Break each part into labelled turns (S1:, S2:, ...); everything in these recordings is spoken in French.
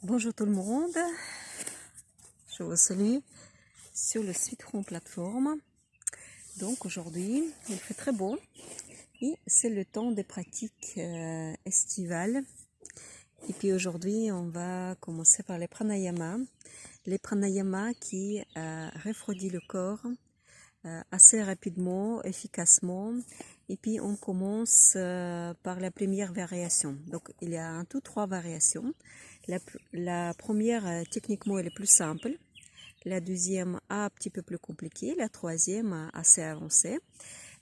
S1: Bonjour tout le monde, je vous salue sur le Citron plateforme. Donc aujourd'hui il fait très beau et c'est le temps des pratiques estivales. Et puis aujourd'hui on va commencer par les pranayama. Les pranayama qui refroidissent le corps assez rapidement, efficacement. Et puis on commence par la première variation. Donc il y a en tout 3 variations. La première, techniquement, elle est plus simple. La deuxième, un petit peu plus compliquée. La troisième, assez avancée.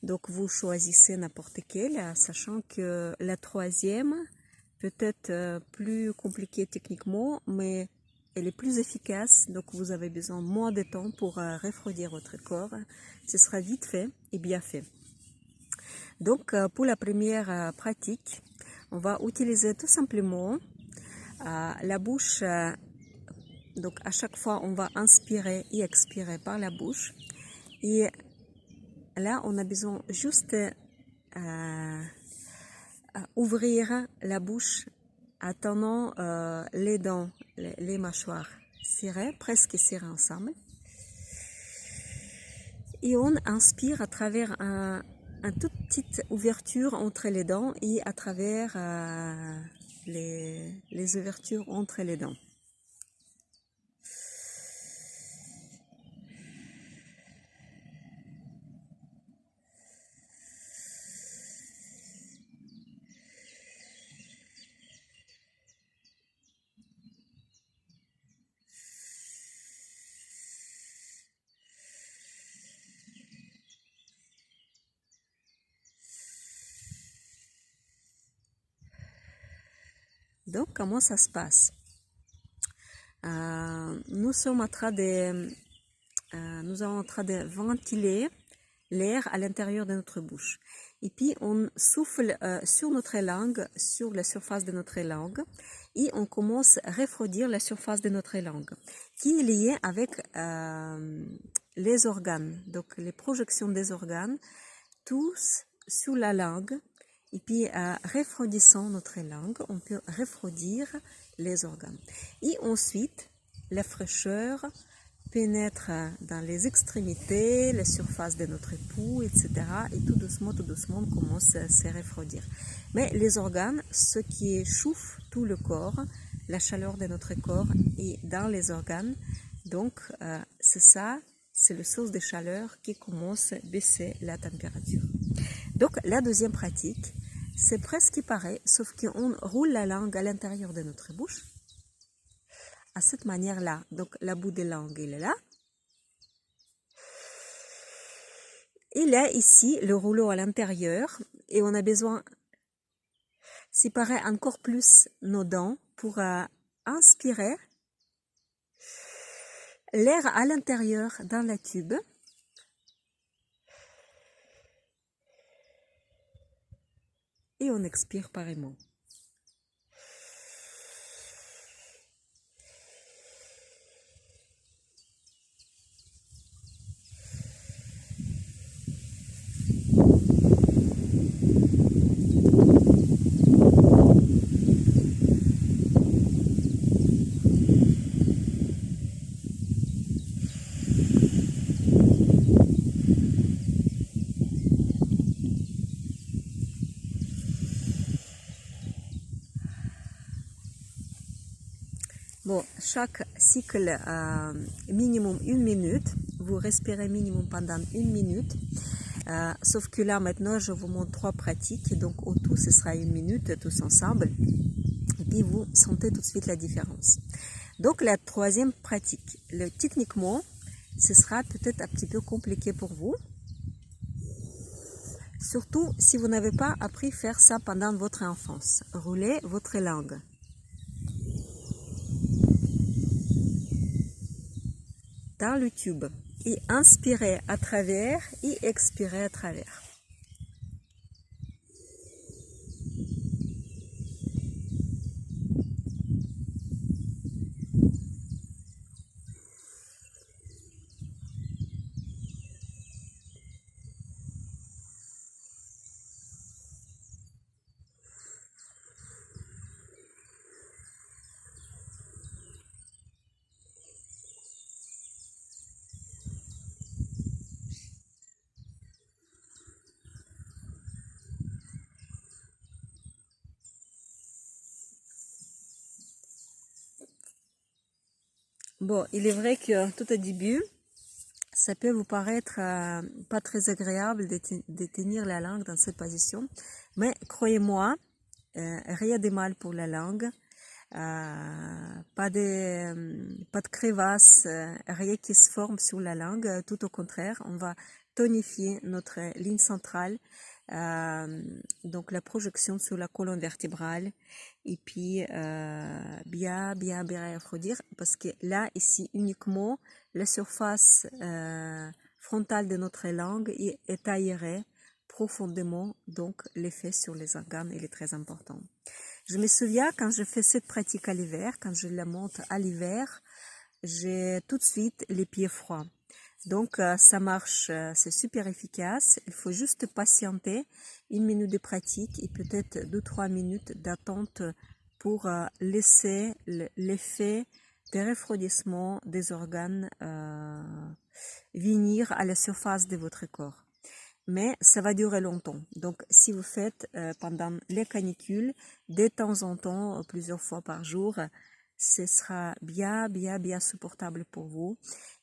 S1: Donc, vous choisissez n'importe quelle, sachant que la troisième peut être plus compliquée techniquement, mais elle est plus efficace. Donc, vous avez besoin de moins de temps pour refroidir votre corps. Ce sera vite fait et bien fait. Donc, pour la première pratique, on va utiliser tout simplement la bouche. Donc à chaque fois on va inspirer et expirer par la bouche, et là on a besoin juste ouvrir la bouche en tenant les dents, les mâchoires serrées, presque serrées ensemble, et on inspire à travers une toute petite ouverture entre les dents et à travers les ouvertures entre les dents. Donc comment ça se passe? Nous sommes en train de ventiler l'air à l'intérieur de notre bouche. Et puis on souffle sur notre langue, sur la surface de notre langue, et on commence à refroidir la surface de notre langue, qui est liée avec les organes, donc les projections des organes, tous sur la langue. Et puis, refroidissant notre langue, on peut refroidir les organes. Et ensuite, la fraîcheur pénètre dans les extrémités, la surface de notre peau, etc. Et tout doucement, on commence à se refroidir. Mais les organes, ce qui chauffe tout le corps, la chaleur de notre corps est dans les organes. Donc, c'est ça, c'est le source de chaleur qui commence à baisser la température. Donc, la deuxième pratique, c'est presque pareil, sauf qu'on roule la langue à l'intérieur de notre bouche. À cette manière-là, donc la bout de langue, il est là. Et là, ici, le rouleau à l'intérieur, et on a besoin de séparer encore plus nos dents pour inspirer l'air à l'intérieur dans la tube. Et on expire pareillement. Bon, chaque cycle minimum 1 minute. Vous respirez minimum pendant 1 minute. Sauf que là, maintenant, je vous montre 3 pratiques. Donc, au tout, ce sera 1 minute, tous ensemble. Et puis, vous sentez tout de suite la différence. Donc, la troisième pratique. Techniquement, ce sera peut-être un petit peu compliqué pour vous. Surtout si vous n'avez pas appris à faire ça pendant votre enfance. Roulez votre langue dans le tube et inspirez à travers et expirez à travers. Bon, il est vrai que tout au début, ça peut vous paraître pas très agréable de tenir la langue dans cette position, mais croyez-moi, rien de mal pour la langue, pas de crevasse, rien qui se forme sur la langue, tout au contraire, on va tonifier notre ligne centrale, donc la projection sur la colonne vertébrale, et puis bien réfroidir, parce que là, ici, uniquement, la surface frontale de notre langue est aérée profondément, donc l'effet sur les organes il est très important. Je me souviens quand je fais cette pratique à l'hiver, quand je la monte à l'hiver, j'ai tout de suite les pieds froids. Donc ça marche, c'est super efficace. Il faut juste patienter 1 minute de pratique et peut-être 2-3 minutes d'attente pour laisser l'effet de refroidissement des organes venir à la surface de votre corps. Mais ça va durer longtemps. Donc, si vous faites pendant les canicules, de temps en temps, plusieurs fois par jour, ce sera bien supportable pour vous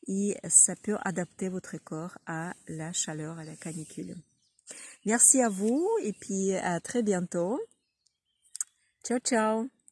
S1: et ça peut adapter votre corps à la chaleur, à la canicule. Merci à vous et puis à très bientôt. Ciao, ciao!